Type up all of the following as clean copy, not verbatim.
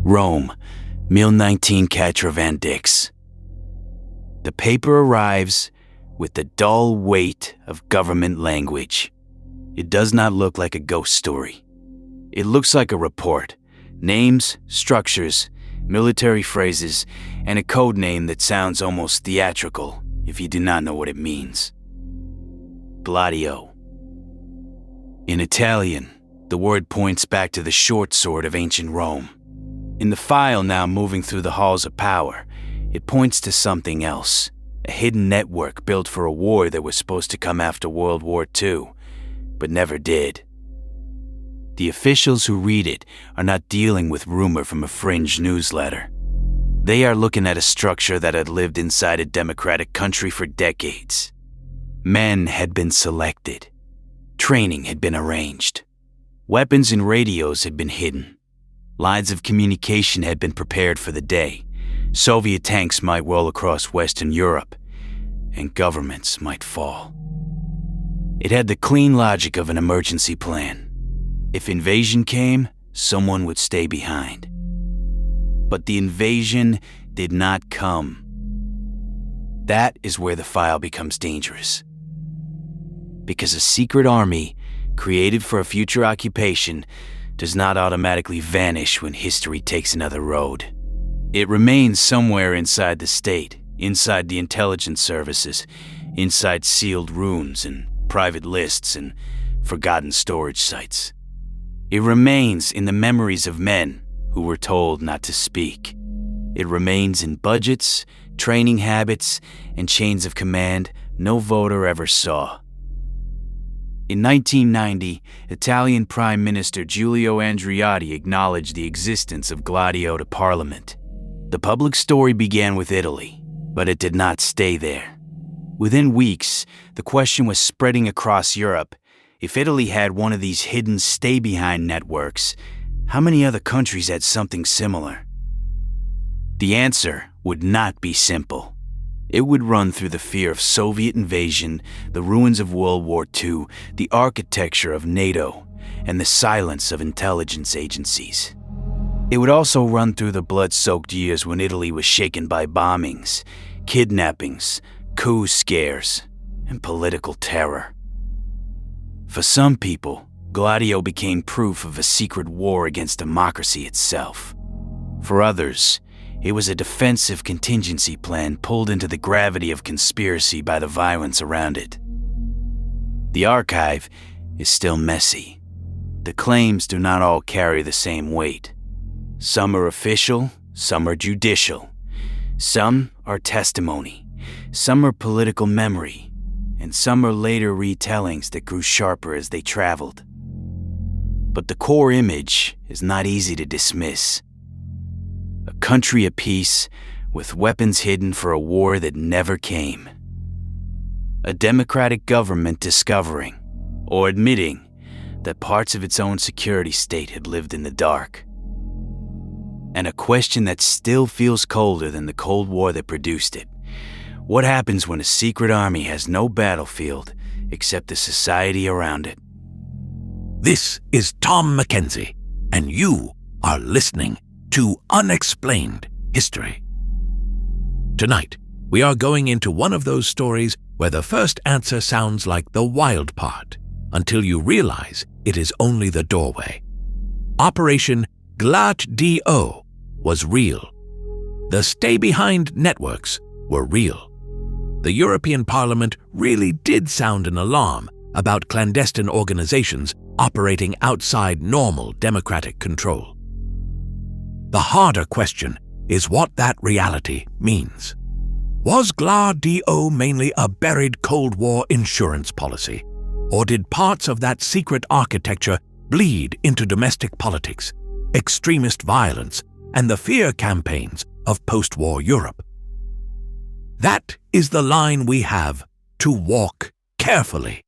Rome, 1019 Van Dix. The paper arrives with the dull weight of government language. It does not look like a ghost story. It looks like a report. Names, structures, military phrases, and a code name that sounds almost theatrical if you do not know what it means. Gladio. In Italian, the word points back to the short sword of ancient Rome. In the file now moving through the halls of power, it points to something else, a hidden network built for a war that was supposed to come after World War II, but never did. The officials who read it are not dealing with rumor from a fringe newsletter. They are looking at a structure that had lived inside a democratic country for decades. Men had been selected. Training had been arranged. Weapons and radios had been hidden. Lines of communication had been prepared for the day. Soviet tanks might roll across Western Europe, and governments might fall. It had the clean logic of an emergency plan. If invasion came, someone would stay behind. But the invasion did not come. That is where the file becomes dangerous. Because a secret army, created for a future occupation, does not automatically vanish when history takes another road. It remains somewhere inside the state, inside the intelligence services, inside sealed rooms and private lists and forgotten storage sites. It remains in the memories of men who were told not to speak. It remains in budgets, training habits, and chains of command no voter ever saw. In 1990, Italian Prime Minister Giulio Andreotti acknowledged the existence of Gladio to Parliament. The public story began with Italy, but it did not stay there. Within weeks, the question was spreading across Europe. If Italy had one of these hidden stay-behind networks, how many other countries had something similar? The answer would not be simple. It would run through the fear of Soviet invasion, the ruins of World War II, the architecture of NATO, and the silence of intelligence agencies. It would also run through the blood-soaked years when Italy was shaken by bombings, kidnappings, coup scares, and political terror. For some people, Gladio became proof of a secret war against democracy itself. For others, it was a defensive contingency plan pulled into the gravity of conspiracy by the violence around it. The archive is still messy. The claims do not all carry the same weight. Some are official, some are judicial. Some are testimony, some are political memory, and some are later retellings that grew sharper as they traveled. But the core image is not easy to dismiss. A country at peace with weapons hidden for a war that never came. A democratic government discovering, or admitting, that parts of its own security state had lived in the dark. And a question that still feels colder than the Cold War that produced it. What happens when a secret army has no battlefield except the society around it? This is Tom Mackenzie, and you are listening to Unexplained History. Tonight, we are going into one of those stories where the first answer sounds like the wild part, until you realize it is only the doorway. Operation Gladio was real. The stay-behind networks were real. The European Parliament really did sound an alarm about clandestine organizations operating outside normal democratic control. The harder question is what that reality means. Was Gladio mainly a buried Cold War insurance policy, or did parts of that secret architecture bleed into domestic politics, extremist violence, and the fear campaigns of post-war Europe? That is the line we have to walk carefully.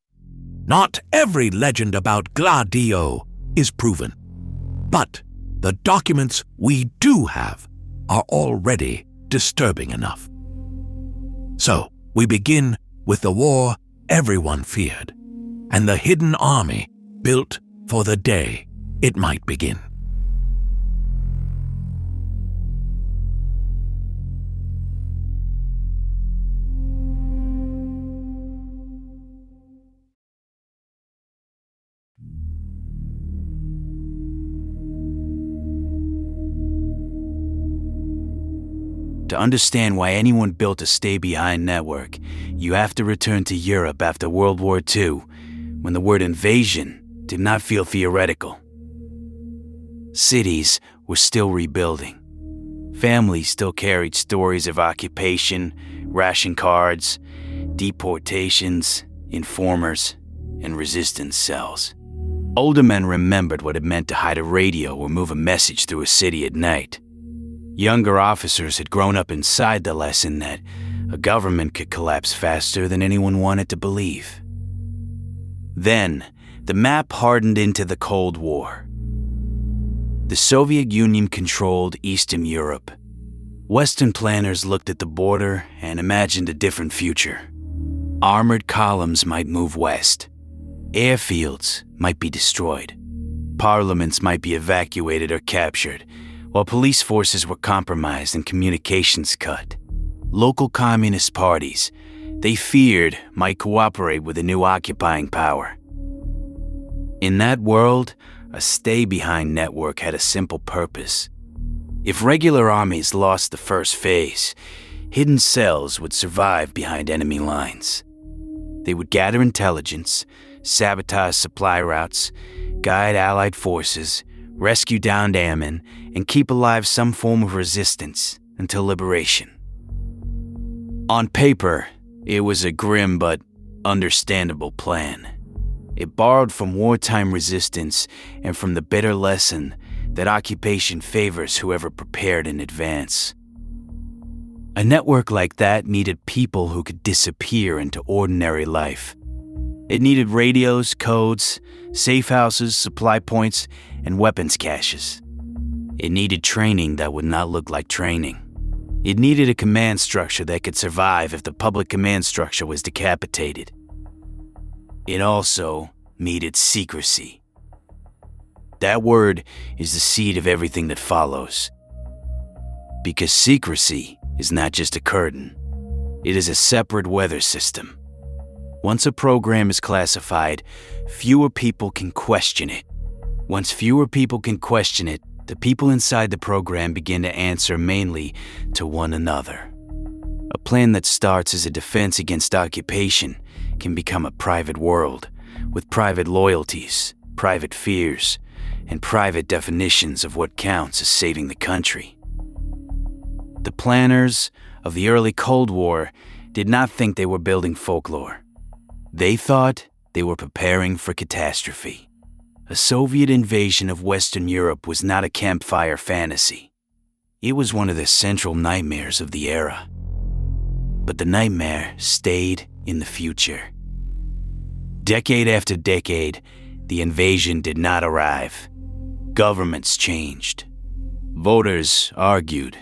Not every legend about Gladio is proven, but the documents we do have are already disturbing enough. So, we begin with the war everyone feared, and the hidden army built for the day it might begin. To understand why anyone built a stay-behind network, you have to return to Europe after World War II, when the word invasion did not feel theoretical. Cities were still rebuilding. Families still carried stories of occupation, ration cards, deportations, informers, and resistance cells. Older men remembered what it meant to hide a radio or move a message through a city at night. Younger officers had grown up inside the lesson that a government could collapse faster than anyone wanted to believe. Then, the map hardened into the Cold War. The Soviet Union controlled Eastern Europe. Western planners looked at the border and imagined a different future. Armored columns might move west. Airfields might be destroyed. Parliaments might be evacuated or captured, while police forces were compromised and communications cut. Local communist parties, they feared, might cooperate with the new occupying power. In that world, a stay-behind network had a simple purpose. If regular armies lost the first phase, hidden cells would survive behind enemy lines. They would gather intelligence, sabotage supply routes, guide Allied forces, rescue downed airmen, and keep alive some form of resistance until liberation. On paper, it was a grim but understandable plan. It borrowed from wartime resistance and from the bitter lesson that occupation favors whoever prepared in advance. A network like that needed people who could disappear into ordinary life. It needed radios, codes, safe houses, supply points, and weapons caches. It needed training that would not look like training. It needed a command structure that could survive if the public command structure was decapitated. It also needed secrecy. That word is the seed of everything that follows. Because secrecy is not just a curtain. It is a separate weather system. Once a program is classified, fewer people can question it. Once fewer people can question it, the people inside the program begin to answer mainly to one another. A plan that starts as a defense against occupation can become a private world, with private loyalties, private fears, and private definitions of what counts as saving the country. The planners of the early Cold War did not think they were building folklore. They thought they were preparing for catastrophe. A Soviet invasion of Western Europe was not a campfire fantasy. It was one of the central nightmares of the era. But the nightmare stayed in the future. Decade after decade, the invasion did not arrive. Governments changed. Voters argued.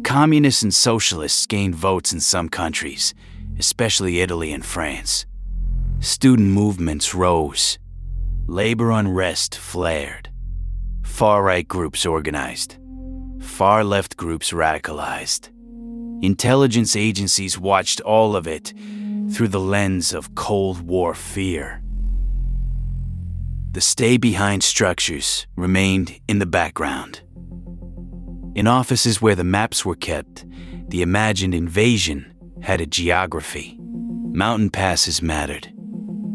Communists and socialists gained votes in some countries, especially Italy and France. Student movements rose. Labor unrest flared. Far-right groups organized. Far-left groups radicalized. Intelligence agencies watched all of it through the lens of Cold War fear. The stay-behind structures remained in the background. In offices where the maps were kept, the imagined invasion had a geography. Mountain passes mattered.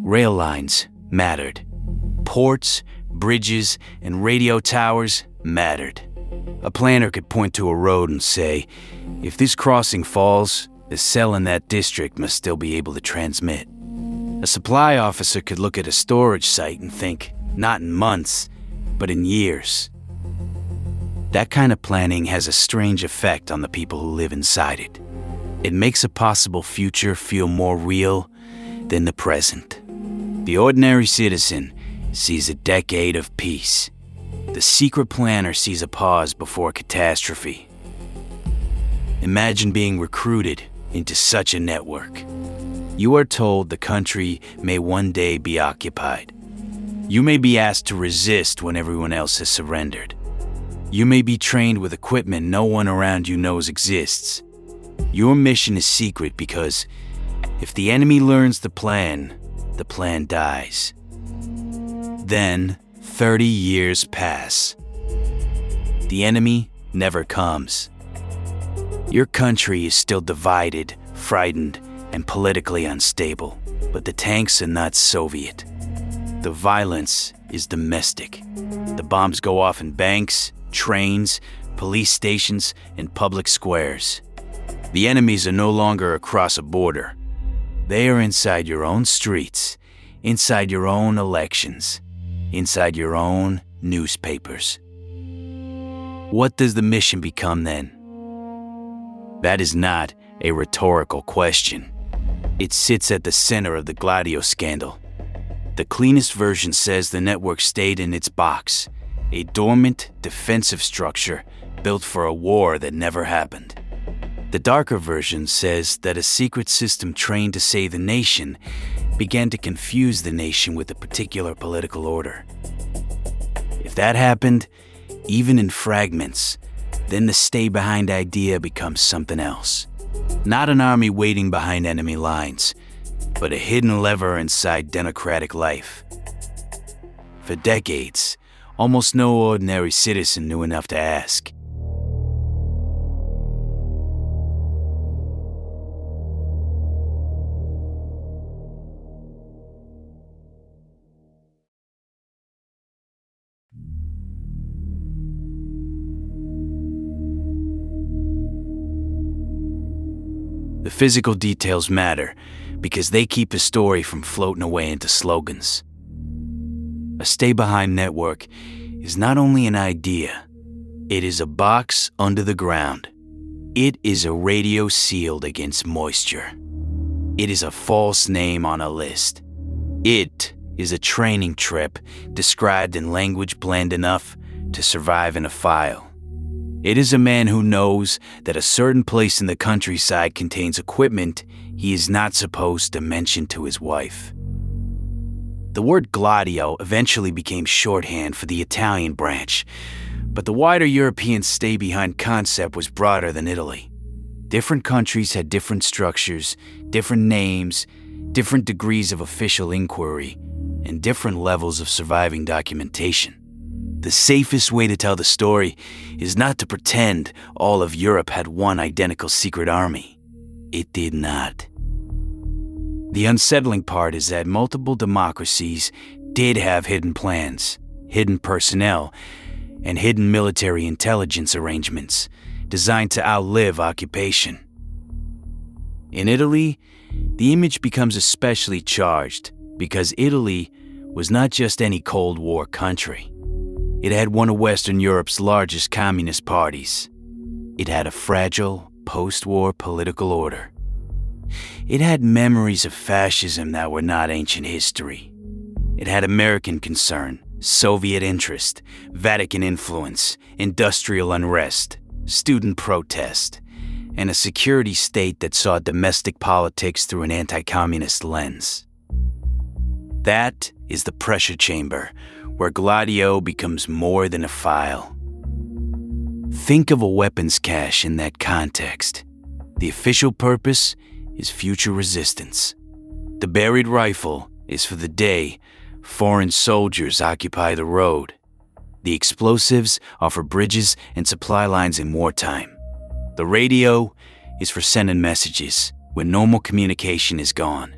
Rail lines mattered. Ports, bridges, and radio towers mattered. A planner could point to a road and say, if this crossing falls, the cell in that district must still be able to transmit. A supply officer could look at a storage site and think, not in months, but in years. That kind of planning has a strange effect on the people who live inside it. It makes a possible future feel more real than the present. The ordinary citizen sees a decade of peace. The secret planner sees a pause before catastrophe. Imagine being recruited into such a network. You are told the country may one day be occupied. You may be asked to resist when everyone else has surrendered. You may be trained with equipment no one around you knows exists. Your mission is secret because if the enemy learns the plan dies. Then 30 years pass. The enemy never comes. Your country is still divided, frightened, and politically unstable, but the tanks are not Soviet. The violence is domestic. The bombs go off in banks, trains, police stations, and public squares. The enemies are no longer across a border. They are inside your own streets, inside your own elections, inside your own newspapers. What does the mission become then? That is not a rhetorical question. It sits at the center of the Gladio scandal. The cleanest version says the network stayed in its box, a dormant defensive structure built for a war that never happened. The darker version says that a secret system trained to save the nation began to confuse the nation with a particular political order. If that happened, even in fragments, then the stay-behind idea becomes something else. Not an army waiting behind enemy lines, but a hidden lever inside democratic life. For decades, almost no ordinary citizen knew enough to ask. The physical details matter because they keep the story from floating away into slogans. A stay-behind network is not only an idea, it is a box under the ground. It is a radio sealed against moisture. It is a false name on a list. It is a training trip described in language bland enough to survive in a file. It is a man who knows that a certain place in the countryside contains equipment he is not supposed to mention to his wife. The word Gladio eventually became shorthand for the Italian branch, but the wider European stay-behind concept was broader than Italy. Different countries had different structures, different names, different degrees of official inquiry, and different levels of surviving documentation. The safest way to tell the story is not to pretend all of Europe had one identical secret army. It did not. The unsettling part is that multiple democracies did have hidden plans, hidden personnel, and hidden military intelligence arrangements designed to outlive occupation. In Italy, the image becomes especially charged because Italy was not just any Cold War country. It had one of Western Europe's largest communist parties. It had a fragile, post-war political order. It had memories of fascism that were not ancient history. It had American concern, Soviet interest, Vatican influence, industrial unrest, student protest, and a security state that saw domestic politics through an anti-communist lens. That is the pressure chamber, where Gladio becomes more than a file. Think of a weapons cache in that context. The official purpose is future resistance. The buried rifle is for the day foreign soldiers occupy the road. The explosives are for bridges and supply lines in wartime. The radio is for sending messages when normal communication is gone.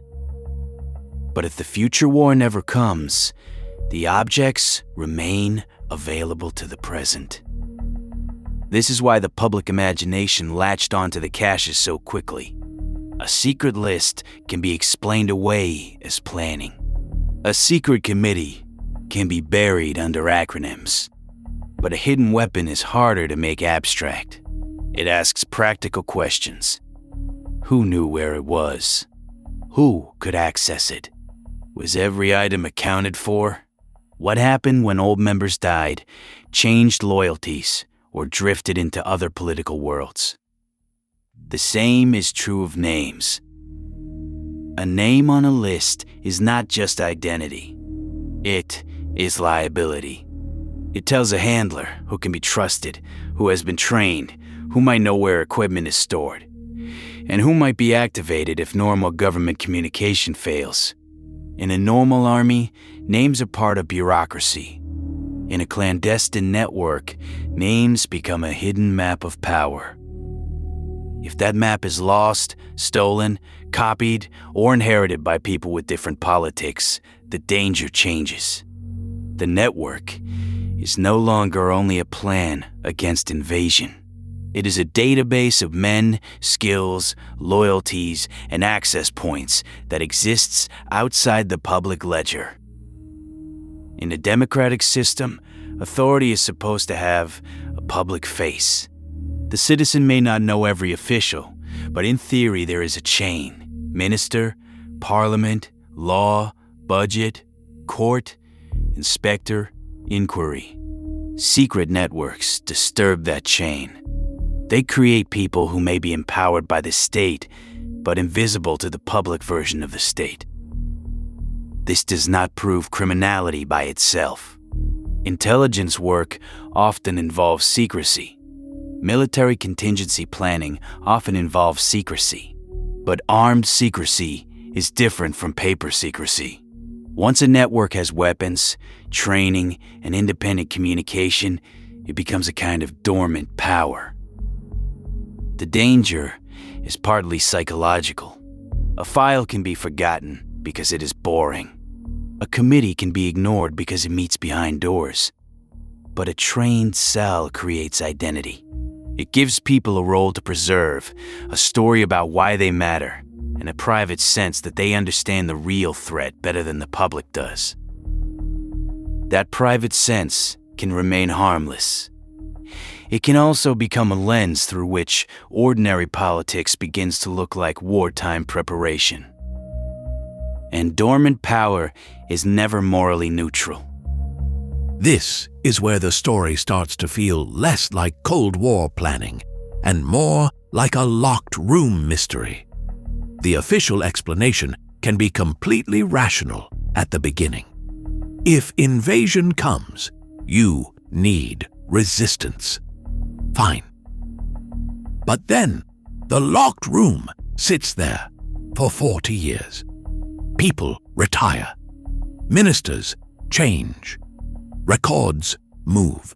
But if the future war never comes, the objects remain available to the present. This is why the public imagination latched onto the caches so quickly. A secret list can be explained away as planning. A secret committee can be buried under acronyms. But a hidden weapon is harder to make abstract. It asks practical questions. Who knew where it was? Who could access it? Was every item accounted for? What happened when old members died, changed loyalties, or drifted into other political worlds? The same is true of names. A name on a list is not just identity. It is liability. It tells a handler who can be trusted, who has been trained, who might know where equipment is stored, and who might be activated if normal government communication fails. In a normal army, names are part of bureaucracy. In a clandestine network, names become a hidden map of power. If that map is lost, stolen, copied, or inherited by people with different politics, the danger changes. The network is no longer only a plan against invasion. It is a database of men, skills, loyalties, and access points that exists outside the public ledger. In a democratic system, authority is supposed to have a public face. The citizen may not know every official, but in theory there is a chain: minister, parliament, law, budget, court, inspector, inquiry. Secret networks disturb that chain. They create people who may be empowered by the state, but invisible to the public version of the state. This does not prove criminality by itself. Intelligence work often involves secrecy. Military contingency planning often involves secrecy. But armed secrecy is different from paper secrecy. Once a network has weapons, training, and independent communication, it becomes a kind of dormant power. The danger is partly psychological. A file can be forgotten because it is boring. A committee can be ignored because it meets behind doors. But a trained cell creates identity. It gives people a role to preserve, a story about why they matter, and a private sense that they understand the real threat better than the public does. That private sense can remain harmless. It can also become a lens through which ordinary politics begins to look like wartime preparation. And dormant power is never morally neutral. This is where the story starts to feel less like Cold War planning and more like a locked room mystery. The official explanation can be completely rational at the beginning. If invasion comes, you need resistance. Fine. But then, the locked room sits there for 40 years. People retire. Ministers change. Records move.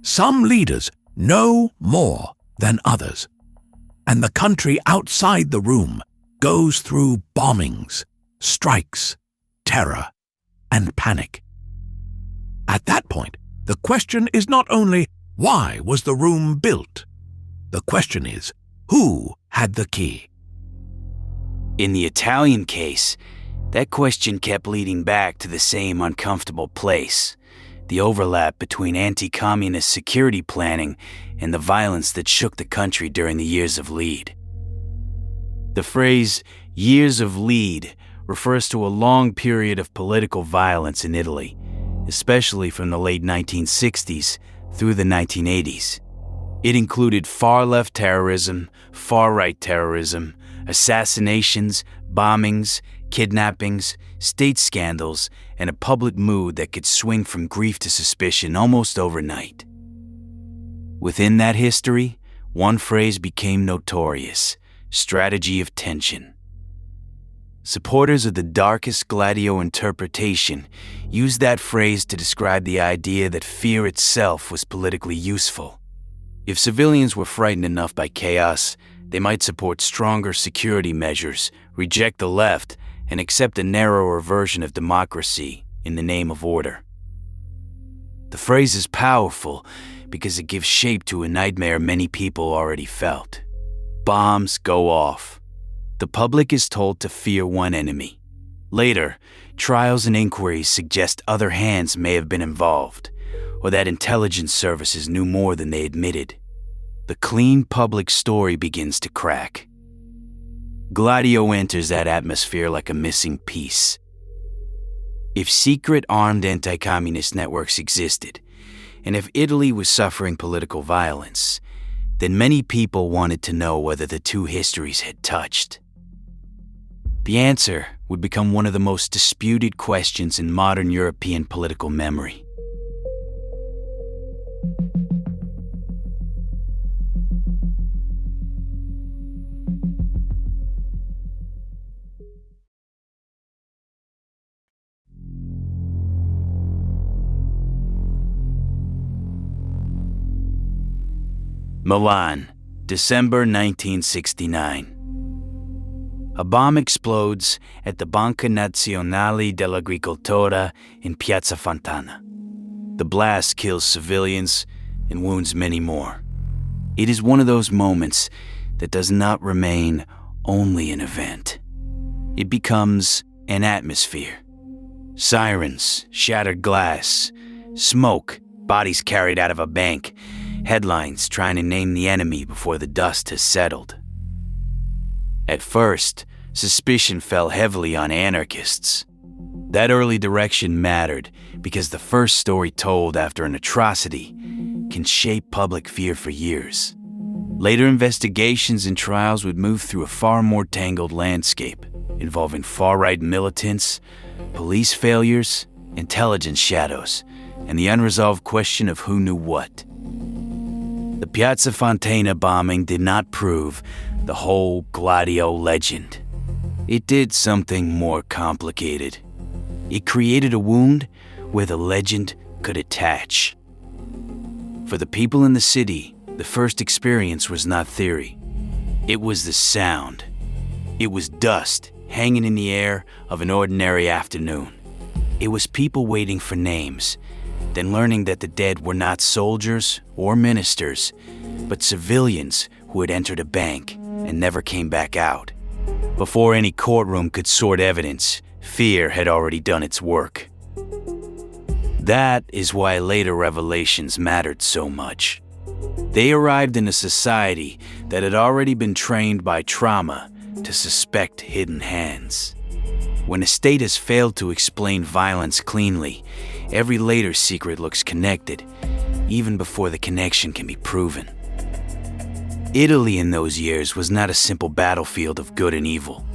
Some leaders know more than others. And the country outside the room goes through bombings, strikes, terror, and panic. At that point, the question is not only why was the room built? The question is, who had the key? In the Italian case, that question kept leading back to the same uncomfortable place: the overlap between anti-communist security planning and the violence that shook the country during the years of lead. The phrase "years of lead" refers to a long period of political violence in Italy, especially from the late 1960s through the 1980s. It included far-left terrorism, far-right terrorism, assassinations, bombings, kidnappings, state scandals, and a public mood that could swing from grief to suspicion almost overnight. Within that history, one phrase became notorious: strategy of tension. Supporters of the darkest Gladio interpretation used that phrase to describe the idea that fear itself was politically useful. If civilians were frightened enough by chaos, they might support stronger security measures, reject the left, and accept a narrower version of democracy in the name of order. The phrase is powerful because it gives shape to a nightmare many people already felt. Bombs go off. The public is told to fear one enemy. Later, trials and inquiries suggest other hands may have been involved, or that intelligence services knew more than they admitted. The clean public story begins to crack. Gladio enters that atmosphere like a missing piece. If secret armed anti-communist networks existed, and if Italy was suffering political violence, then many people wanted to know whether the two histories had touched. The answer would become one of the most disputed questions in modern European political memory. Milan, December 1969. A bomb explodes at the Banca Nazionale dell'Agricoltura in Piazza Fontana. The blast kills civilians and wounds many more. It is one of those moments that does not remain only an event. It becomes an atmosphere. Sirens, shattered glass, smoke, bodies carried out of a bank, headlines trying to name the enemy before the dust has settled. At first, suspicion fell heavily on anarchists. That early direction mattered because the first story told after an atrocity can shape public fear for years. Later investigations and trials would move through a far more tangled landscape, involving far-right militants, police failures, intelligence shadows, and the unresolved question of who knew what. The Piazza Fontana bombing did not prove the whole Gladio legend. It did something more complicated. It created a wound where the legend could attach. For the people in the city, the first experience was not theory. It was the sound. It was dust hanging in the air of an ordinary afternoon. It was people waiting for names, then learning that the dead were not soldiers or ministers, but civilians who had entered a bank and never came back out. Before any courtroom could sort evidence, fear had already done its work. That is why later revelations mattered so much. They arrived in a society that had already been trained by trauma to suspect hidden hands. When a state has failed to explain violence cleanly, every later secret looks connected, even before the connection can be proven. Italy in those years was not a simple battlefield of good and evil.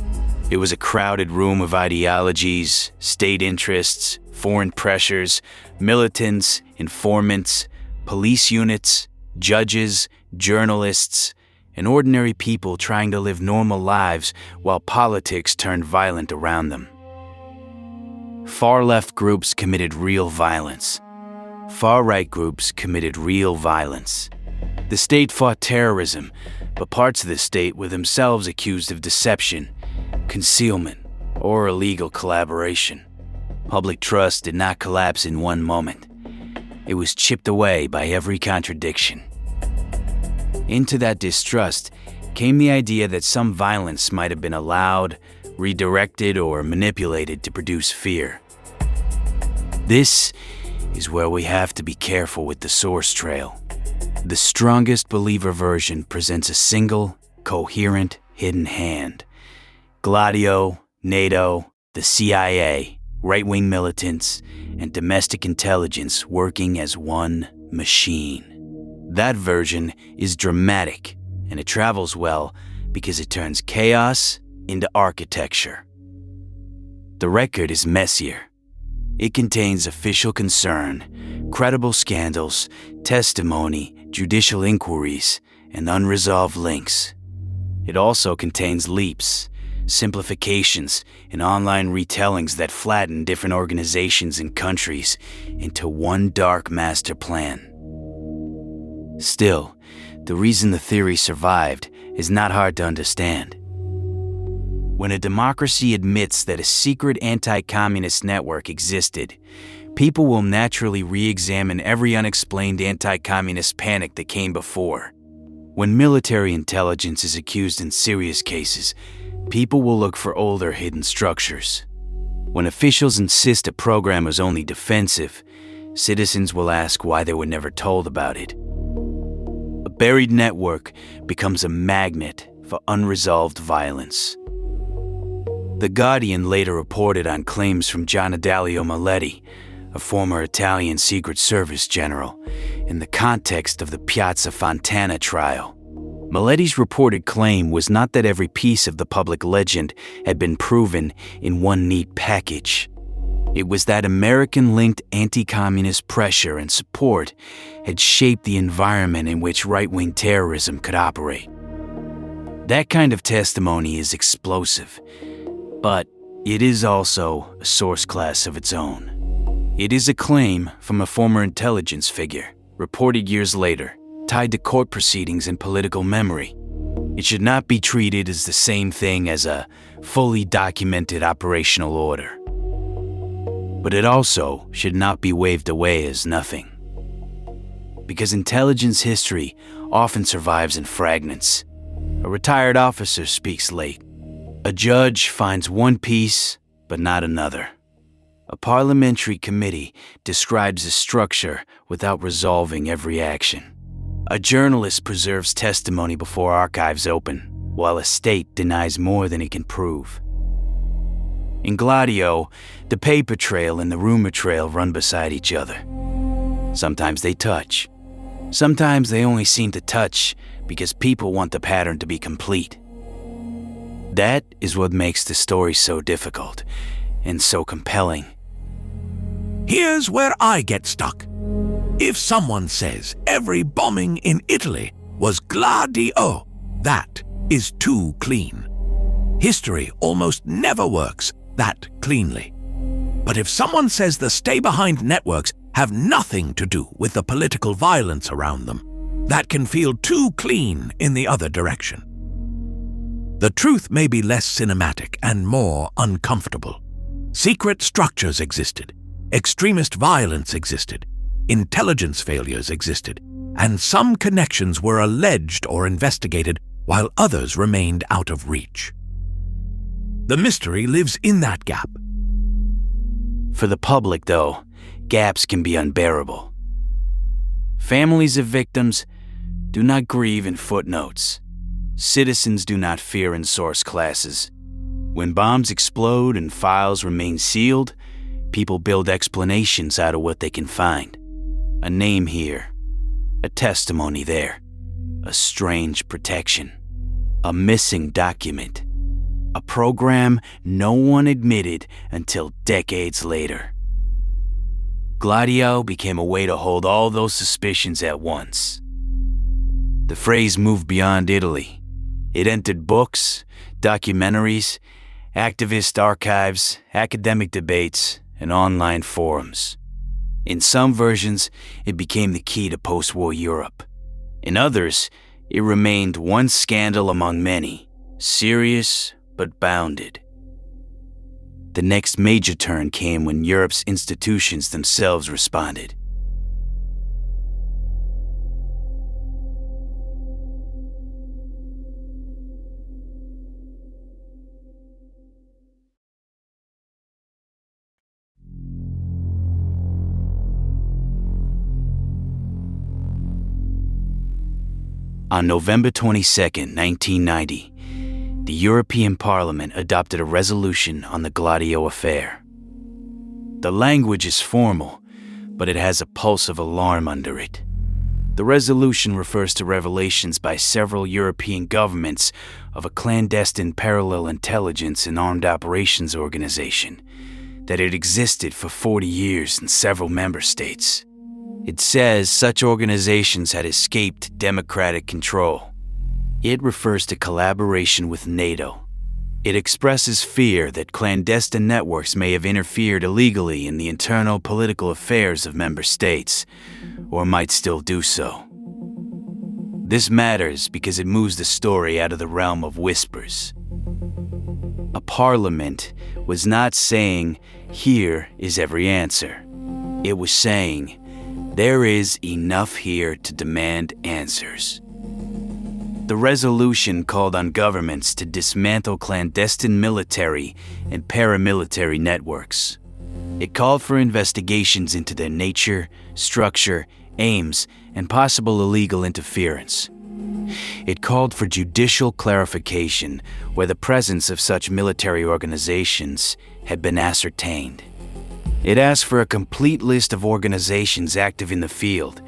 It was a crowded room of ideologies, state interests, foreign pressures, militants, informants, police units, judges, journalists, and ordinary people trying to live normal lives while politics turned violent around them. Far-left groups committed real violence. Far-right groups committed real violence. The state fought terrorism, but parts of the state were themselves accused of deception, concealment, or illegal collaboration. Public trust did not collapse in one moment. It was chipped away by every contradiction. Into that distrust came the idea that some violence might have been allowed, redirected, or manipulated to produce fear. This is where we have to be careful with the source trail. The strongest believer version presents a single, coherent, hidden hand. Gladio, NATO, the CIA, right-wing militants, and domestic intelligence working as one machine. That version is dramatic, and it travels well because it turns chaos into architecture. The record is messier. It contains official concern, credible scandals, testimony, judicial inquiries, and unresolved links. It also contains leaps, simplifications, and online retellings that flatten different organizations and countries into one dark master plan. Still, the reason the theory survived is not hard to understand. When a democracy admits that a secret anti-communist network existed, people will naturally re-examine every unexplained anti-communist panic that came before. When military intelligence is accused in serious cases, people will look for older hidden structures. When officials insist a program was only defensive, citizens will ask why they were never told about it. A buried network becomes a magnet for unresolved violence. The Guardian later reported on claims from John Adalio Maletti, a former Italian Secret Service general, in the context of the Piazza Fontana trial. Maletti's reported claim was not that every piece of the public legend had been proven in one neat package. It was that American-linked anti-communist pressure and support had shaped the environment in which right-wing terrorism could operate. That kind of testimony is explosive, but it is also a source class of its own. It is a claim from a former intelligence figure, reported years later, tied to court proceedings and political memory. It should not be treated as the same thing as a fully documented operational order. But it also should not be waved away as nothing. Because intelligence history often survives in fragments. A retired officer speaks late. A judge finds one piece, but not another. A parliamentary committee describes a structure without resolving every action. A journalist preserves testimony before archives open, while a state denies more than it can prove. In Gladio, the paper trail and the rumor trail run beside each other. Sometimes they touch. Sometimes they only seem to touch because people want the pattern to be complete. That is what makes the story so difficult and so compelling. Here's where I get stuck. If someone says every bombing in Italy was Gladio, that is too clean. History almost never works that cleanly. But if someone says the stay-behind networks have nothing to do with the political violence around them, that can feel too clean in the other direction. The truth may be less cinematic and more uncomfortable. Secret structures existed, extremist violence existed, intelligence failures existed, and some connections were alleged or investigated while others remained out of reach. The mystery lives in that gap. For the public, though, gaps can be unbearable. Families of victims do not grieve in footnotes. Citizens do not fear in source classes. When bombs explode and files remain sealed, people build explanations out of what they can find. A name here, a testimony there, a strange protection, a missing document, a program no one admitted until decades later. Gladio became a way to hold all those suspicions at once. The phrase moved beyond Italy. It entered books, documentaries, activist archives, academic debates, and online forums. In some versions, it became the key to post-war Europe. In others, it remained one scandal among many, serious but bounded. The next major turn came when Europe's institutions themselves responded. On November 22, 1990, the European Parliament adopted a resolution on the Gladio affair. The language is formal, but it has a pulse of alarm under it. The resolution refers to revelations by several European governments of a clandestine parallel intelligence and armed operations organization that had existed for 40 years in several member states. It says such organizations had escaped democratic control. It refers to collaboration with NATO. It expresses fear that clandestine networks may have interfered illegally in the internal political affairs of member states, or might still do so. This matters because it moves the story out of the realm of whispers. A parliament was not saying, "Here is every answer." It was saying, "There is enough here to demand answers." The resolution called on governments to dismantle clandestine military and paramilitary networks. It called for investigations into their nature, structure, aims, and possible illegal interference. It called for judicial clarification where the presence of such military organizations had been ascertained. It asked for a complete list of organizations active in the field,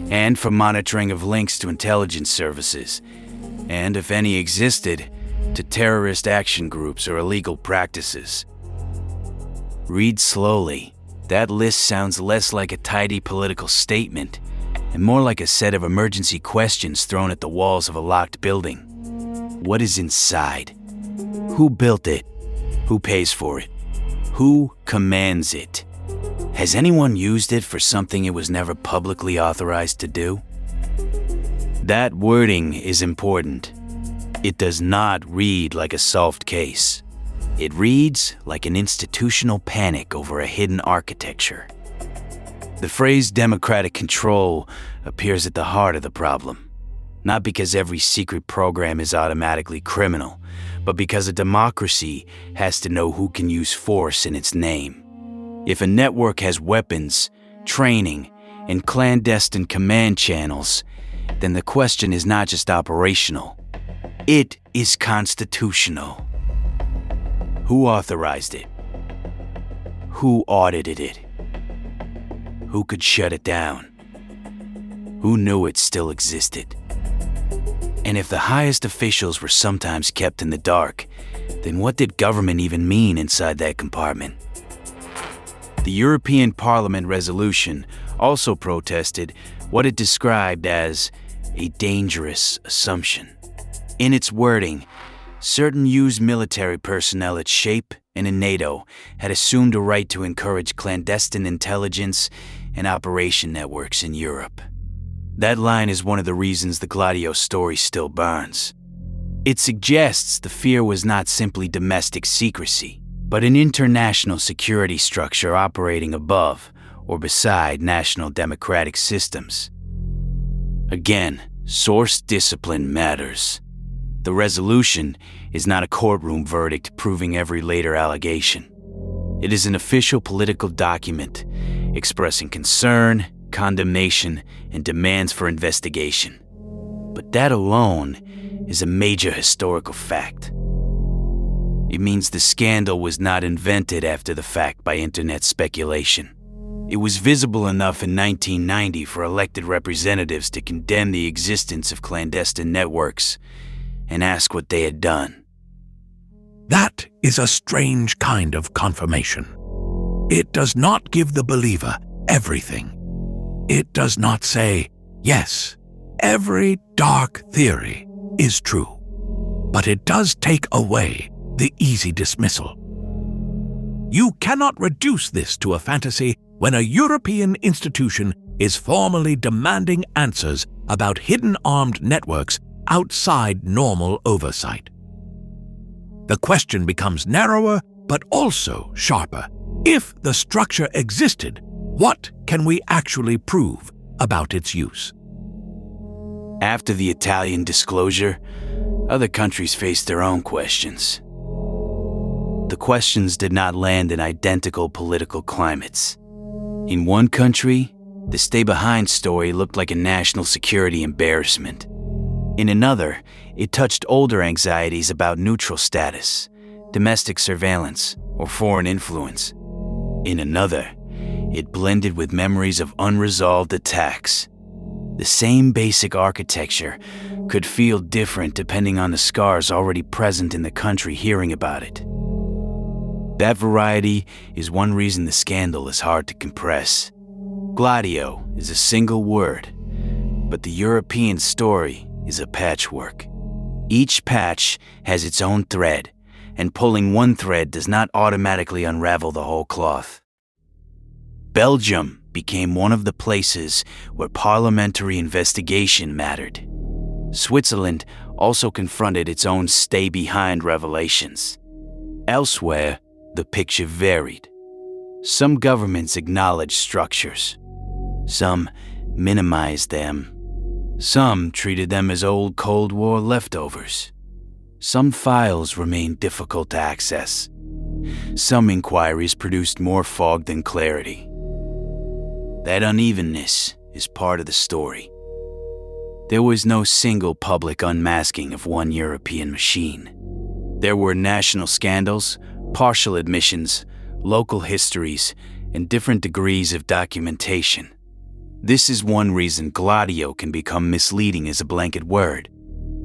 and for monitoring of links to intelligence services, and if any existed, to terrorist action groups or illegal practices. Read slowly. That list sounds less like a tidy political statement and more like a set of emergency questions thrown at the walls of a locked building. What is inside? Who built it? Who pays for it? Who commands it? Has anyone used it for something it was never publicly authorized to do? That wording is important. It does not read like a solved case. It reads like an institutional panic over a hidden architecture. The phrase democratic control appears at the heart of the problem, not because every secret program is automatically criminal, but because a democracy has to know who can use force in its name. If a network has weapons, training, and clandestine command channels, then the question is not just operational. It is constitutional. Who authorized it? Who audited it? Who could shut it down? Who knew it still existed? And if the highest officials were sometimes kept in the dark, then what did government even mean inside that compartment? The European Parliament resolution also protested what it described as a dangerous assumption. In its wording, certain used military personnel at SHAPE and in NATO had assumed a right to encourage clandestine intelligence and operation networks in Europe. That line is one of the reasons the Gladio story still burns. It suggests the fear was not simply domestic secrecy, but an international security structure operating above or beside national democratic systems. Again, source discipline matters. The resolution is not a courtroom verdict proving every later allegation. It is an official political document expressing concern, condemnation, and demands for investigation. But that alone is a major historical fact. It means the scandal was not invented after the fact by internet speculation. It was visible enough in 1990 for elected representatives to condemn the existence of clandestine networks and ask what they had done. That is a strange kind of confirmation. It does not give the believer everything. It does not say, yes, every dark theory is true, but it does take away the easy dismissal. You cannot reduce this to a fantasy when a European institution is formally demanding answers about hidden armed networks outside normal oversight. The question becomes narrower but also sharper. If the structure existed, what can we actually prove about its use? After the Italian disclosure, other countries faced their own questions. The questions did not land in identical political climates. In one country, the Stay Behind story looked like a national security embarrassment. In another, it touched older anxieties about neutral status, domestic surveillance, or foreign influence. In another, it blended with memories of unresolved attacks. The same basic architecture could feel different depending on the scars already present in the country hearing about it. That variety is one reason the scandal is hard to compress. Gladio is a single word, but the European story is a patchwork. Each patch has its own thread, and pulling one thread does not automatically unravel the whole cloth. Belgium became one of the places where parliamentary investigation mattered. Switzerland also confronted its own stay-behind revelations. Elsewhere, the picture varied. Some governments acknowledged structures. Some minimized them. Some treated them as old Cold War leftovers. Some files remained difficult to access. Some inquiries produced more fog than clarity. That unevenness is part of the story. There was no single public unmasking of one European machine. There were national scandals, partial admissions, local histories, and different degrees of documentation. This is one reason Gladio can become misleading as a blanket word.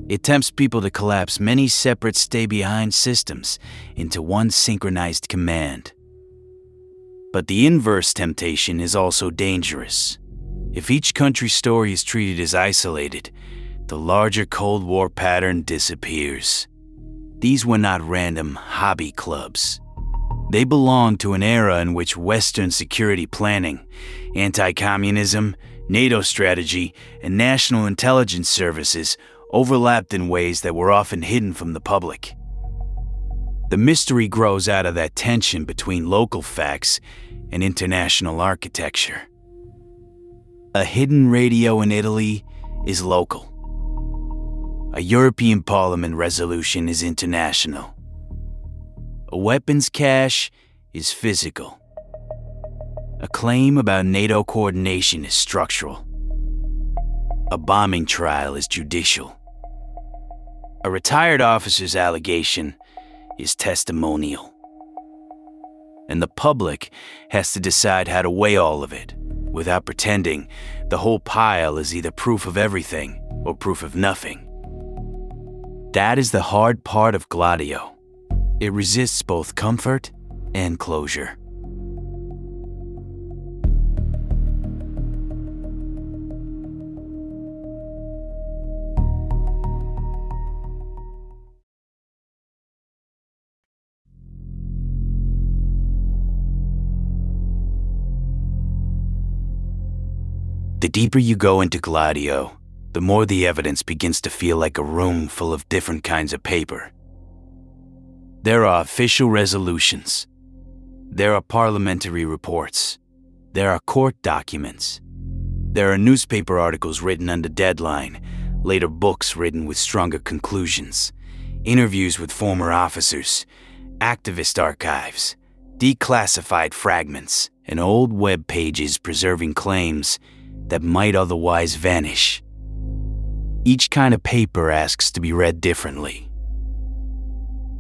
It tempts people to collapse many separate stay-behind systems into one synchronized command. But the inverse temptation is also dangerous. If each country's story is treated as isolated, the larger Cold War pattern disappears. These were not random hobby clubs. They belonged to an era in which Western security planning, anti-communism, NATO strategy and national intelligence services overlapped in ways that were often hidden from the public. The mystery grows out of that tension between local facts and international architecture. A hidden radio in Italy is local. A European Parliament resolution is international. A weapons cache is physical. A claim about NATO coordination is structural. A bombing trial is judicial. A retired officer's allegation is testimonial. And the public has to decide how to weigh all of it, without pretending the whole pile is either proof of everything or proof of nothing. That is the hard part of Gladio. It resists both comfort and closure. The deeper you go into Gladio, the more the evidence begins to feel like a room full of different kinds of paper. There are official resolutions. There are parliamentary reports. There are court documents. There are newspaper articles written under deadline, later books written with stronger conclusions, interviews with former officers, activist archives, declassified fragments, and old web pages preserving claims that might otherwise vanish. Each kind of paper asks to be read differently.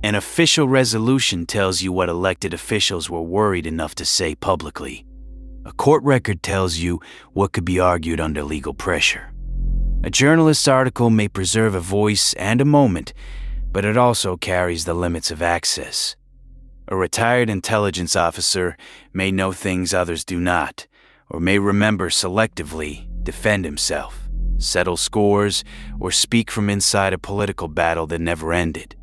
An official resolution tells you what elected officials were worried enough to say publicly. A court record tells you what could be argued under legal pressure. A journalist's article may preserve a voice and a moment, but it also carries the limits of access. A retired intelligence officer may know things others do not, or may remember selectively, defend himself, settle scores, or speak from inside a political battle that never ended.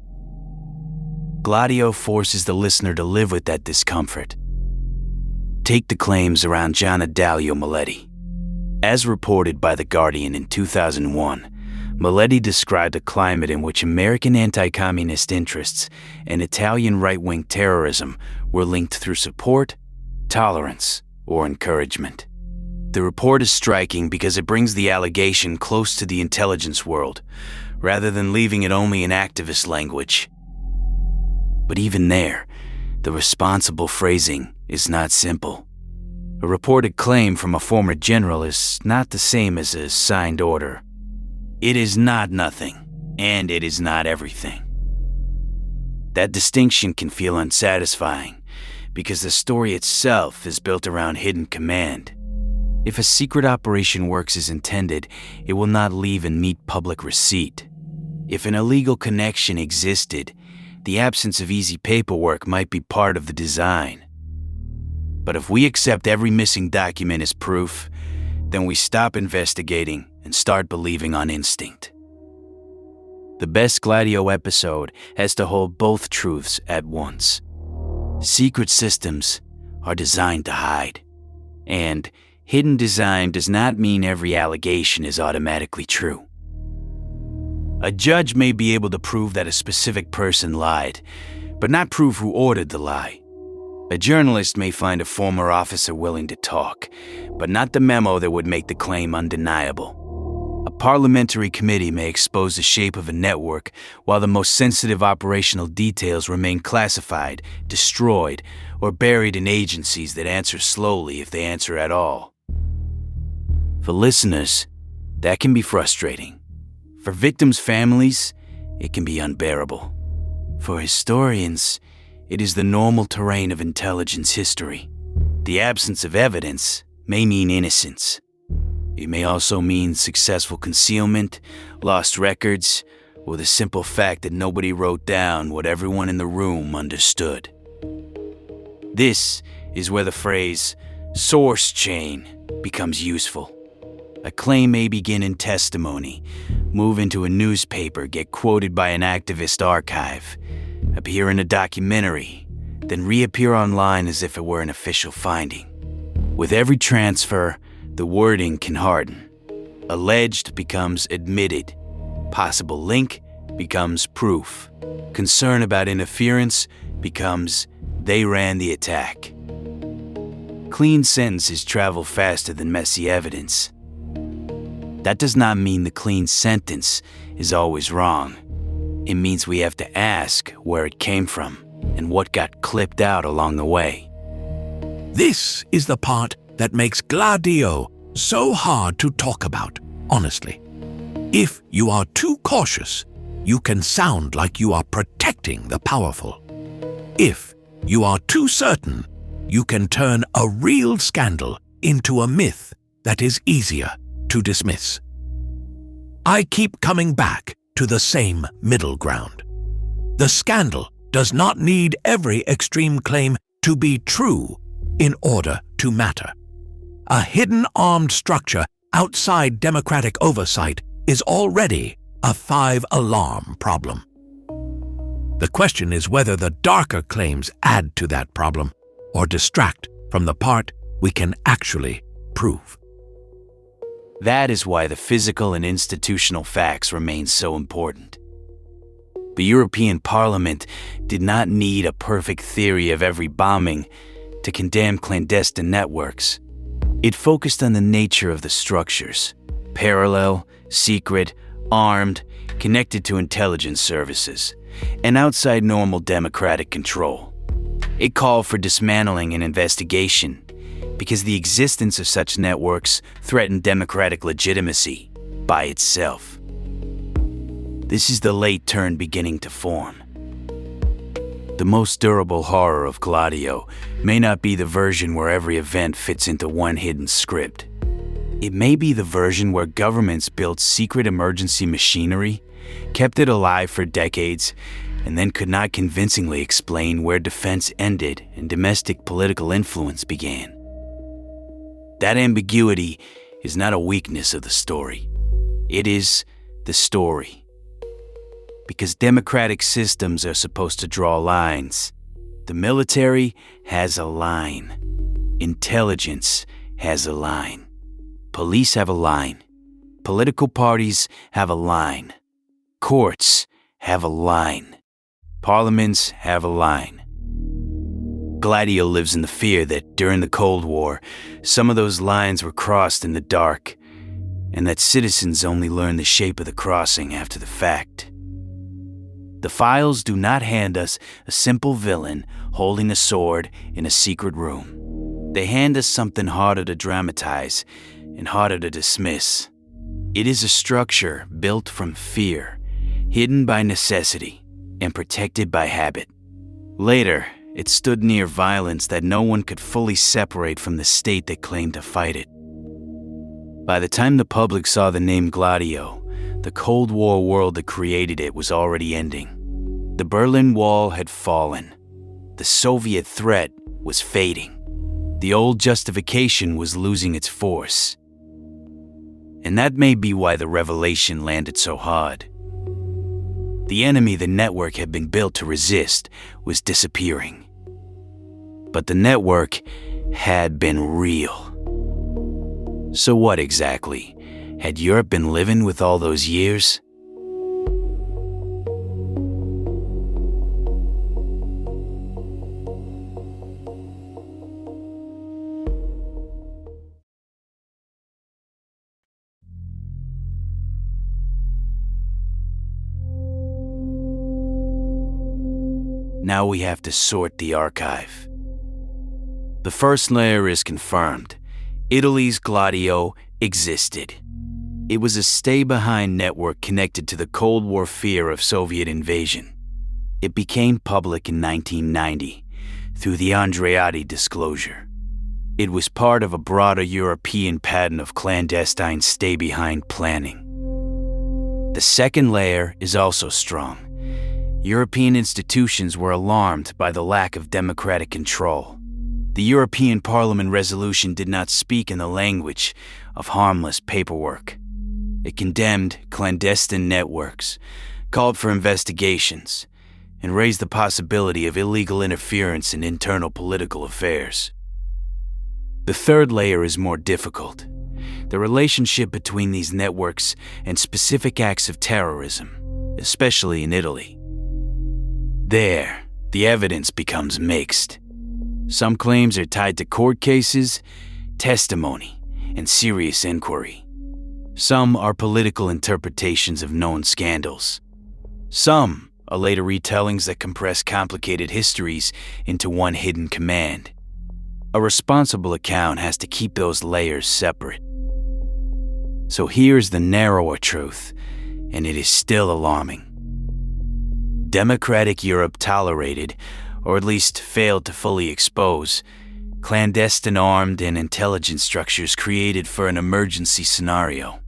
Gladio forces the listener to live with that discomfort. Take the claims around Gianna Dalio Maletti. As reported by The Guardian in 2001, Maletti described a climate in which American anti-communist interests and Italian right-wing terrorism were linked through support, tolerance, or encouragement. The report is striking because it brings the allegation close to the intelligence world, rather than leaving it only in activist language. But even there, the responsible phrasing is not simple. A reported claim from a former general is not the same as a signed order. It is not nothing, and it is not everything. That distinction can feel unsatisfying, because the story itself is built around hidden command. If a secret operation works as intended, it will not leave and meet public receipt. If an illegal connection existed, the absence of easy paperwork might be part of the design. But if we accept every missing document as proof, then we stop investigating and start believing on instinct. The best Gladio episode has to hold both truths at once. Secret systems are designed to hide, and hidden design does not mean every allegation is automatically true. A judge may be able to prove that a specific person lied, but not prove who ordered the lie. A journalist may find a former officer willing to talk, but not the memo that would make the claim undeniable. A parliamentary committee may expose the shape of a network, while the most sensitive operational details remain classified, destroyed, or buried in agencies that answer slowly if they answer at all. For listeners, that can be frustrating. For victims' families, it can be unbearable. For historians, it is the normal terrain of intelligence history. The absence of evidence may mean innocence. It may also mean successful concealment, lost records, or the simple fact that nobody wrote down what everyone in the room understood. This is where the phrase source chain becomes useful. A claim may begin in testimony, move into a newspaper, get quoted by an activist archive, appear in a documentary, then reappear online as if it were an official finding. With every transfer, the wording can harden. Alleged becomes admitted. Possible link becomes proof. Concern about interference becomes they ran the attack. Clean sentences travel faster than messy evidence. That does not mean the clean sentence is always wrong. It means we have to ask where it came from and what got clipped out along the way. This is the part that makes Gladio so hard to talk about, honestly. If you are too cautious, you can sound like you are protecting the powerful. If you are too certain, you can turn a real scandal into a myth that is easier to dismiss. I keep coming back to the same middle ground. The scandal does not need every extreme claim to be true in order to matter. A hidden armed structure outside democratic oversight is already a 5-alarm problem. The question is whether the darker claims add to that problem or distract from the part we can actually prove. That is why the physical and institutional facts remain so important. The European Parliament did not need a perfect theory of every bombing to condemn clandestine networks. It focused on the nature of the structures: parallel, secret, armed, connected to intelligence services, and outside normal democratic control. It called for dismantling and investigation because the existence of such networks threatened democratic legitimacy by itself. This is the late turn beginning to form. The most durable horror of Gladio may not be the version where every event fits into one hidden script. It may be the version where governments built secret emergency machinery, kept it alive for decades, and then could not convincingly explain where defense ended and domestic political influence began. That ambiguity is not a weakness of the story. It is the story. Because democratic systems are supposed to draw lines. The military has a line. Intelligence has a line. Police have a line. Political parties have a line. Courts have a line. Parliaments have a line. Gladio lives in the fear that during the Cold War, some of those lines were crossed in the dark, and that citizens only learned the shape of the crossing after the fact. The files do not hand us a simple villain holding a sword in a secret room. They hand us something harder to dramatize and harder to dismiss. It is a structure built from fear, hidden by necessity, and protected by habit. Later, it stood near violence that no one could fully separate from the state that claimed to fight it. By the time the public saw the name Gladio, the Cold War world that created it was already ending. The Berlin Wall had fallen. The Soviet threat was fading. The old justification was losing its force. And that may be why the revelation landed so hard. The enemy the network had been built to resist was disappearing. But the network had been real. So what exactly? Had Europe been living with all those years? Now we have to sort the archive. The first layer is confirmed. Italy's Gladio existed. It was a stay-behind network connected to the Cold War fear of Soviet invasion. It became public in 1990 through the Andreotti disclosure. It was part of a broader European pattern of clandestine stay-behind planning. The second layer is also strong. European institutions were alarmed by the lack of democratic control. The European Parliament resolution did not speak in the language of harmless paperwork. It condemned clandestine networks, called for investigations, and raised the possibility of illegal interference in internal political affairs. The third layer is more difficult. the relationship between these networks and specific acts of terrorism, especially in Italy. There, the evidence becomes mixed. Some claims are tied to court cases, testimony, and serious inquiry. Some are political interpretations of known scandals. Some are later retellings that compress complicated histories into one hidden command. A responsible account has to keep those layers separate. So here's the narrower truth, and it is still alarming. Democratic Europe tolerated, or at least failed to fully expose, clandestine armed and intelligence structures created for an emergency scenario.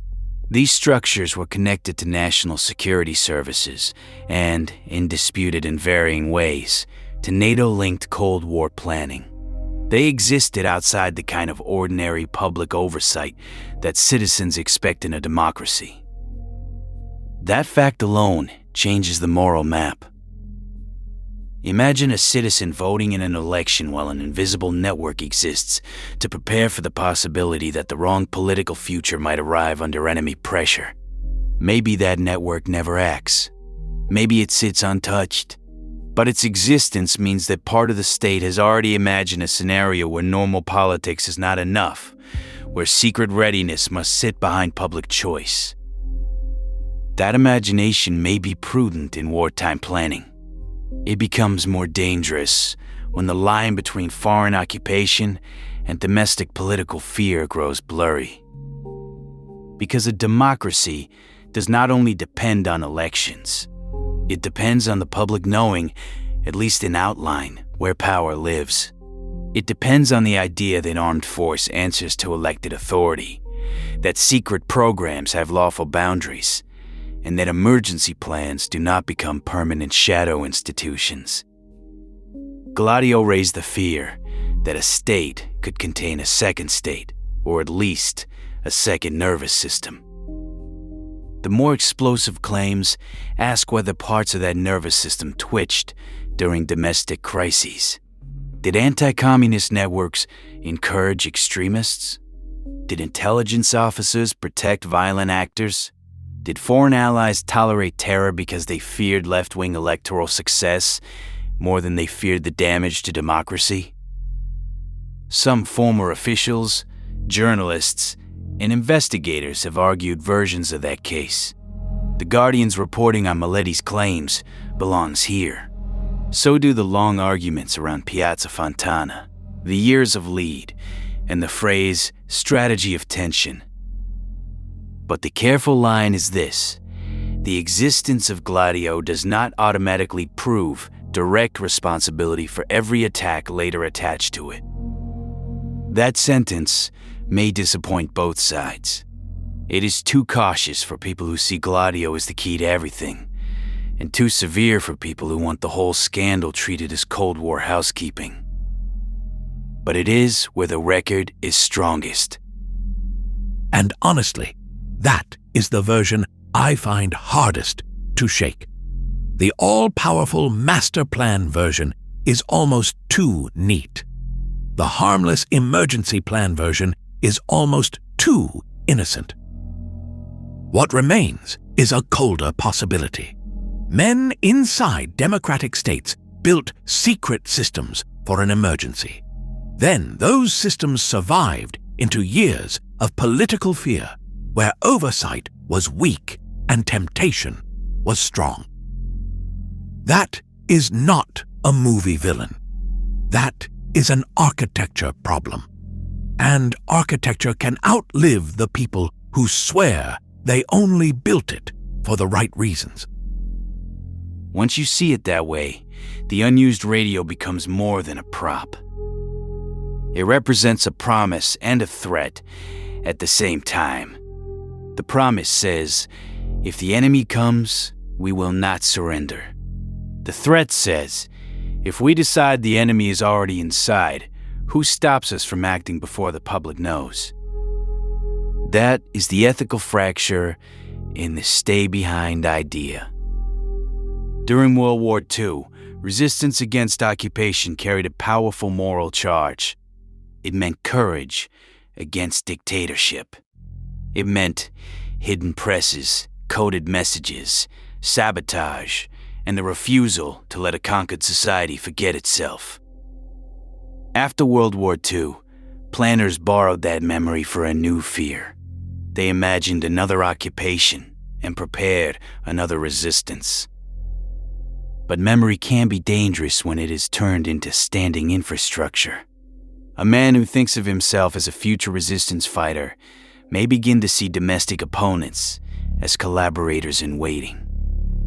These structures were connected to national security services and, in disputed in varying ways, to NATO-linked Cold War planning. They existed outside the kind of ordinary public oversight that citizens expect in a democracy. That fact alone changes the moral map. Imagine a citizen voting in an election while an invisible network exists to prepare for the possibility that the wrong political future might arrive under enemy pressure. Maybe that network never acts. Maybe it sits untouched. But its existence means that part of the state has already imagined a scenario where normal politics is not enough, where secret readiness must sit behind public choice. That imagination may be prudent in wartime planning. It becomes more dangerous when the line between foreign occupation and domestic political fear grows blurry. Because a democracy does not only depend on elections, it depends on the public knowing, at least in outline, where power lives. It depends on the idea that armed force answers to elected authority, that secret programs have lawful boundaries, and that emergency plans do not become permanent shadow institutions. Gladio raised the fear that a state could contain a second state, or at least a second nervous system. The more explosive claims ask whether parts of that nervous system twitched during domestic crises. Did anti-communist networks encourage extremists? Did intelligence officers protect violent actors? Did foreign allies tolerate terror because they feared left-wing electoral success more than they feared the damage to democracy? Some former officials, journalists, and investigators have argued versions of that case. The Guardian's reporting on Miletti's claims belongs here. So do the long arguments around Piazza Fontana, the years of lead, and the phrase strategy of tension. But the careful line is this: the existence of Gladio does not automatically prove direct responsibility for every attack later attached to it. That sentence may disappoint both sides. It is too cautious for people who see Gladio as the key to everything, and too severe for people who want the whole scandal treated as Cold War housekeeping. But it is where the record is strongest. And honestly, that is the version I find hardest to shake. The all-powerful master plan version is almost too neat. The harmless emergency plan version is almost too innocent. What remains is a colder possibility. Men inside democratic states built secret systems for an emergency. Then those systems survived into years of political fear, where oversight was weak and temptation was strong. That is not a movie villain. That is an architecture problem. And architecture can outlive the people who swear they only built it for the right reasons. Once you see it that way, the unused radio becomes more than a prop. It represents a promise and a threat at the same time. The promise says, if the enemy comes, we will not surrender. The threat says, if we decide the enemy is already inside, who stops us from acting before the public knows? That is the ethical fracture in the stay-behind idea. During World War II, resistance against occupation carried a powerful moral charge. It meant courage against dictatorship. It meant hidden presses, coded messages, sabotage, and the refusal to let a conquered society forget itself. After World War II, planners borrowed that memory for a new fear. They imagined another occupation and prepared another resistance. But memory can be dangerous when it is turned into standing infrastructure. A man who thinks of himself as a future resistance fighter may begin to see domestic opponents as collaborators in waiting.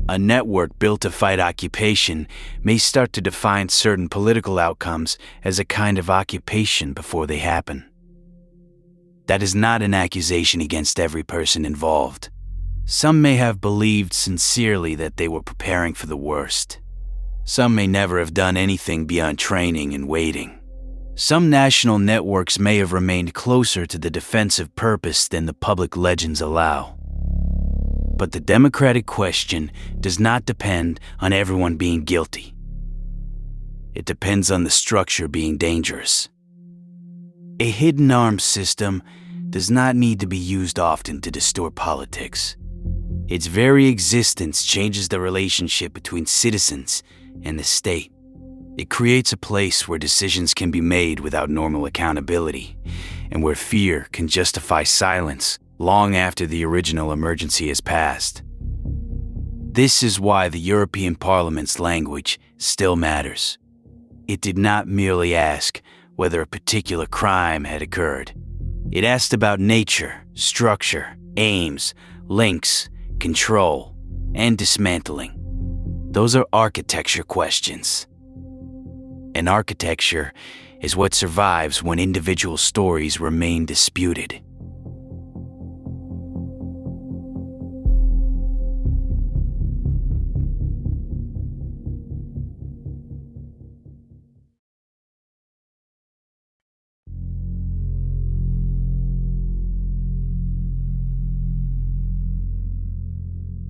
A network built to fight occupation may start to define certain political outcomes as a kind of occupation before they happen. That is not an accusation against every person involved. Some may have believed sincerely that they were preparing for the worst. Some may never have done anything beyond training and waiting. Some national networks may have remained closer to the defensive purpose than the public legends allow. But the democratic question does not depend on everyone being guilty. It depends on the structure being dangerous. A hidden arms system does not need to be used often to distort politics. Its very existence changes the relationship between citizens and the state. It creates a place where decisions can be made without normal accountability, and where fear can justify silence long after the original emergency has passed. This is why the European Parliament's language still matters. It did not merely ask whether a particular crime had occurred. It asked about nature, structure, aims, links, control, and dismantling. Those are architecture questions. And architecture is what survives when individual stories remain disputed.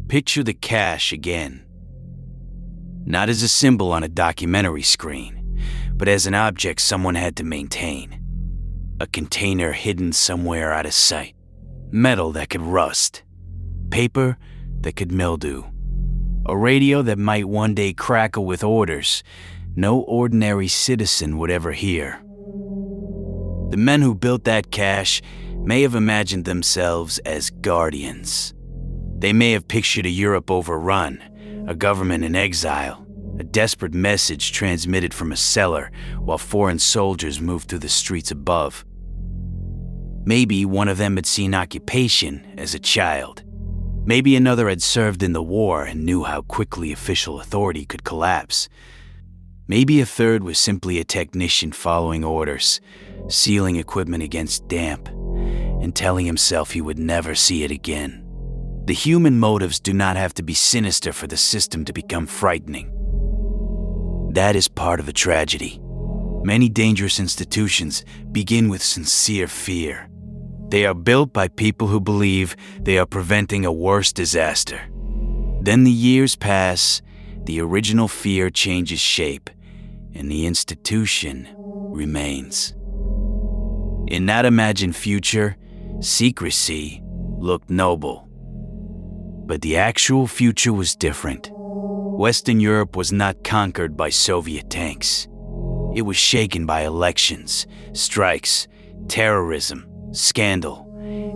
Picture the cache again. Not as a symbol on a documentary screen, but as an object someone had to maintain. A container hidden somewhere out of sight. Metal that could rust. Paper that could mildew. A radio that might one day crackle with orders no ordinary citizen would ever hear. The men who built that cache may have imagined themselves as guardians. They may have pictured a Europe overrun, a government in exile, a desperate message transmitted from a cellar while foreign soldiers moved through the streets above. Maybe one of them had seen occupation as a child. Maybe another had served in the war and knew how quickly official authority could collapse. Maybe a third was simply a technician following orders, sealing equipment against damp, and telling himself he would never see it again. The human motives do not have to be sinister for the system to become frightening. That is part of the tragedy. Many dangerous institutions begin with sincere fear. They are built by people who believe they are preventing a worse disaster. Then the years pass, the original fear changes shape, and the institution remains. In that imagined future, secrecy looked noble. But the actual future was different. Western Europe was not conquered by Soviet tanks. It was shaken by elections, strikes, terrorism, scandal,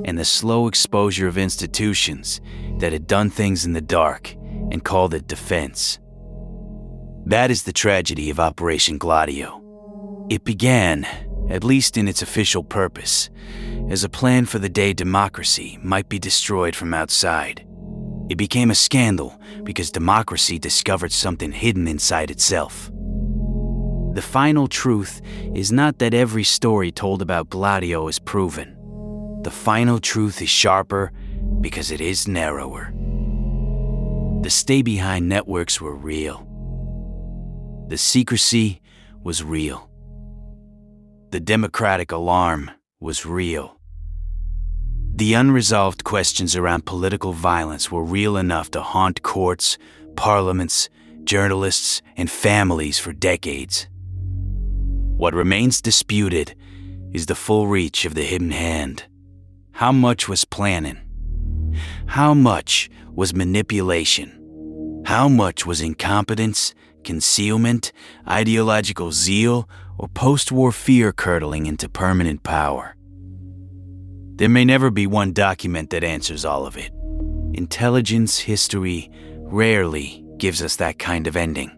and the slow exposure of institutions that had done things in the dark and called it defense. That is the tragedy of Operation Gladio. It began, at least in its official purpose, as a plan for the day democracy might be destroyed from outside. It became a scandal because democracy discovered something hidden inside itself. The final truth is not that every story told about Gladio is proven. The final truth is sharper because it is narrower. The stay-behind networks were real. The secrecy was real. The democratic alarm was real. The unresolved questions around political violence were real enough to haunt courts, parliaments, journalists, and families for decades. What remains disputed is the full reach of the hidden hand, How much was planning? How much was manipulation? How much was incompetence, concealment, ideological zeal, or post-war fear curdling into permanent power? There may never be one document that answers all of it. Intelligence history rarely gives us that kind of ending.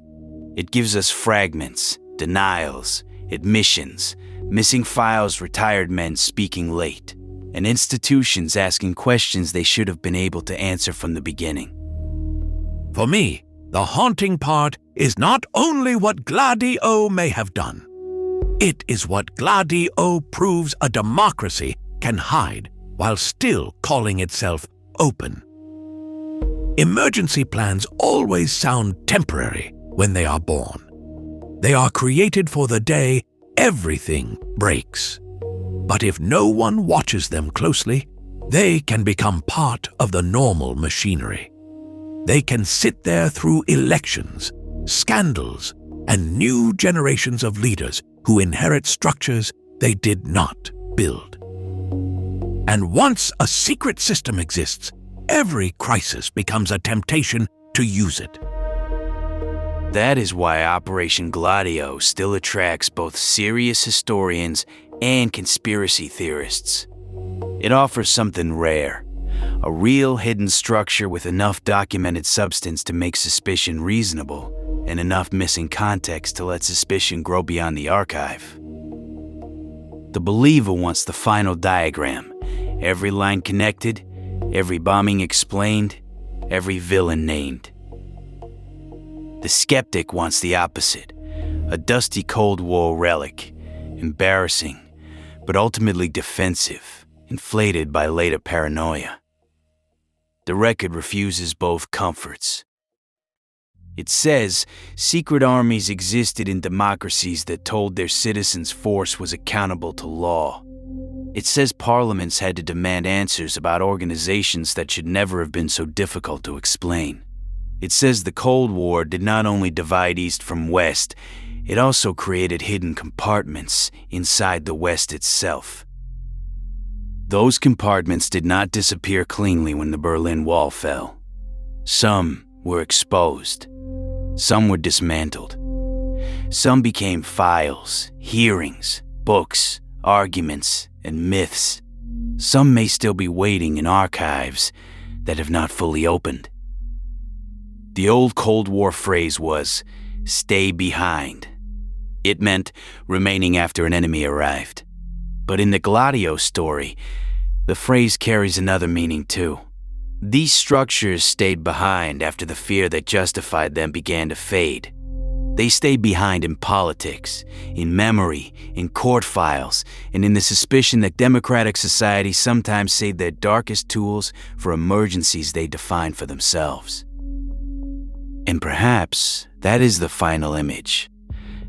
It gives us fragments, denials, admissions, missing files, retired men speaking late, and institutions asking questions they should have been able to answer from the beginning. For me, the haunting part is not only what Gladio may have done. It is what Gladio proves a democracy can hide while still calling itself open. Emergency plans always sound temporary when they are born. They are created for the day everything breaks. But if no one watches them closely, they can become part of the normal machinery. They can sit there through elections, scandals, and new generations of leaders who inherit structures they did not build. And once a secret system exists, every crisis becomes a temptation to use it. That is why Operation Gladio still attracts both serious historians and conspiracy theorists. It offers something rare, a real hidden structure with enough documented substance to make suspicion reasonable and enough missing context to let suspicion grow beyond the archive. The believer wants the final diagram, every line connected, every bombing explained, every villain named. The skeptic wants the opposite, a dusty Cold War relic, embarrassing, but ultimately defensive, inflated by later paranoia. The record refuses both comforts. It says secret armies existed in democracies that told their citizens force was accountable to law. It says parliaments had to demand answers about organizations that should never have been so difficult to explain. It says the Cold War did not only divide East from West, it also created hidden compartments inside the West itself. Those compartments did not disappear cleanly when the Berlin Wall fell. Some were exposed. Some were dismantled. Some became files, hearings, books, arguments, and myths. Some may still be waiting in archives that have not fully opened. The old Cold War phrase was, "Stay behind." It meant remaining after an enemy arrived. But in the Gladio story, the phrase carries another meaning too. These structures stayed behind after the fear that justified them began to fade. They stayed behind in politics, in memory, in court files, and in the suspicion that democratic societies sometimes saved their darkest tools for emergencies they defined for themselves. And perhaps that is the final image.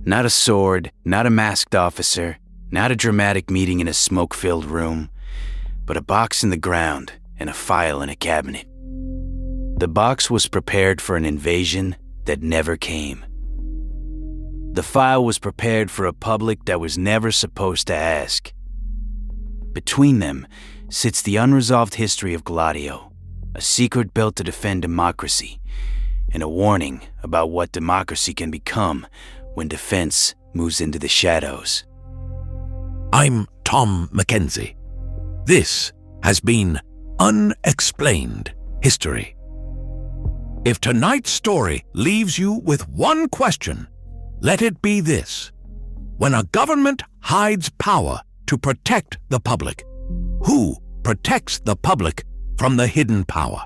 Not a sword, not a masked officer, not a dramatic meeting in a smoke-filled room, but a box in the ground and a file in a cabinet. The box was prepared for an invasion that never came. The file was prepared for a public that was never supposed to ask. Between them sits the unresolved history of Gladio, a secret built to defend democracy, and a warning about what democracy can become when defense moves into the shadows. I'm Tom Mackenzie. This has been Unexplained History. If tonight's story leaves you with one question, let it be this. When a government hides power to protect the public, who protects the public from the hidden power?